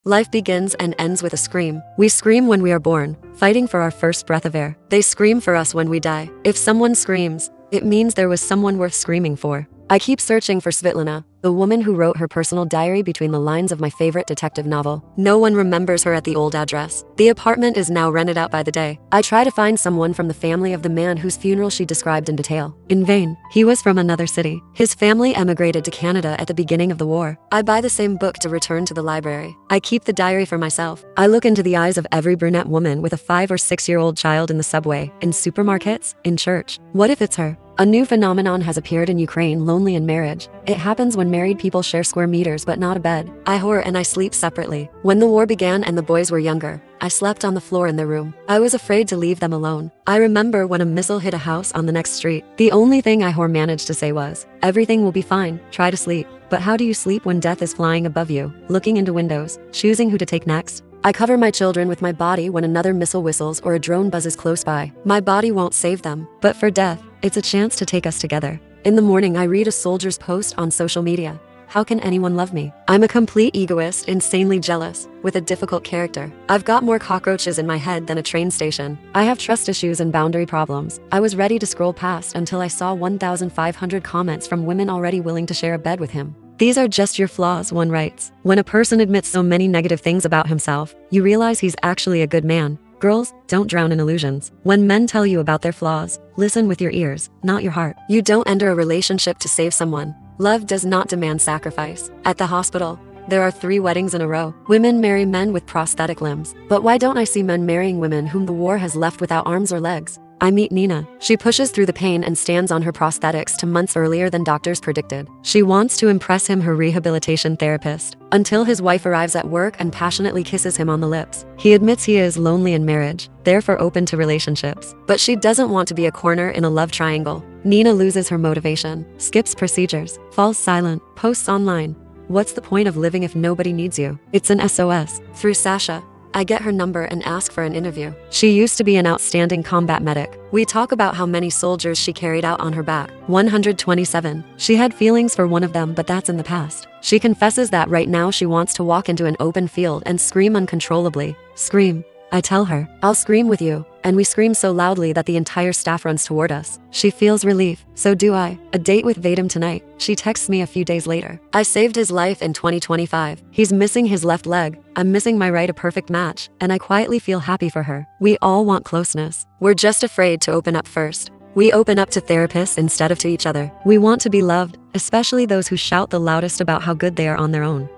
Life begins and ends with a scream. We scream when we are born, fighting for our first breath of air. They scream for us when we die. If someone screams, it means there was someone worth screaming for. I keep searching for Svitlana, the woman who wrote her personal diary between the lines of my favorite detective novel. No one remembers her at the old address. The apartment is now rented out by the day. I try to find someone from the family of the man whose funeral she described in detail. In vain. He was from another city. His family emigrated to Canada at the beginning of the war. I buy the same book to return to the library. I keep the diary for myself. I look into the eyes of every brunette woman with a 5 or 6-year-old child in the subway, in supermarkets, in church. What if it's her? A new phenomenon has appeared in Ukraine: lonely in marriage. It happens when married people share square meters but not a bed. I whore and I sleep separately. When the war began and the boys were younger, I slept on the floor in their room. I was afraid to leave them alone. I remember when a missile hit a house on the next street. The only thing I whore managed to say was, "Everything will be fine, try to sleep." But how do you sleep when death is flying above you, looking into windows, choosing who to take next? I cover my children with my body when another missile whistles or a drone buzzes close by. My body won't save them, but for death, it's a chance to take us together. In the morning, I read a soldier's post on social media. How can anyone love me? I'm a complete egoist, insanely jealous, with a difficult character. I've got more cockroaches in my head than a train station. I have trust issues and boundary problems. I was ready to scroll past until I saw 1,500 comments from women already willing to share a bed with him. These are just your flaws, one writes. When a person admits so many negative things about himself, you realize he's actually a good man. Girls, don't drown in illusions. When men tell you about their flaws, listen with your ears, not your heart. You don't enter a relationship to save someone. Love does not demand sacrifice. At the hospital, there are 3 weddings in a row. Women marry men with prosthetic limbs. But why don't I see men marrying women whom the war has left without arms or legs? I meet Nina. She pushes through the pain and stands on her prosthetics 2 months earlier than doctors predicted. She wants to impress him, her rehabilitation therapist, until his wife arrives at work and passionately kisses him on the lips. He admits he is lonely in marriage, therefore open to relationships. But she doesn't want to be a corner in a love triangle. Nina loses her motivation, skips procedures, falls silent, posts online. What's the point of living if nobody needs you? It's an SOS. Through Sasha, I get her number and ask for an interview. She used to be an outstanding combat medic. We talk about how many soldiers she carried out on her back. 127. She had feelings for one of them, but that's in the past. She confesses that right now she wants to walk into an open field and scream uncontrollably. Scream. I tell her, I'll scream with you. And we scream so loudly that the entire staff runs toward us. She feels relief. So do I. A date with Vadim tonight. She texts me a few days later. I saved his life in 2025. He's missing his left leg. I'm missing my right, a perfect match. And I quietly feel happy for her. We all want closeness. We're just afraid to open up first. We open up to therapists instead of to each other. We want to be loved, especially those who shout the loudest about how good they are on their own.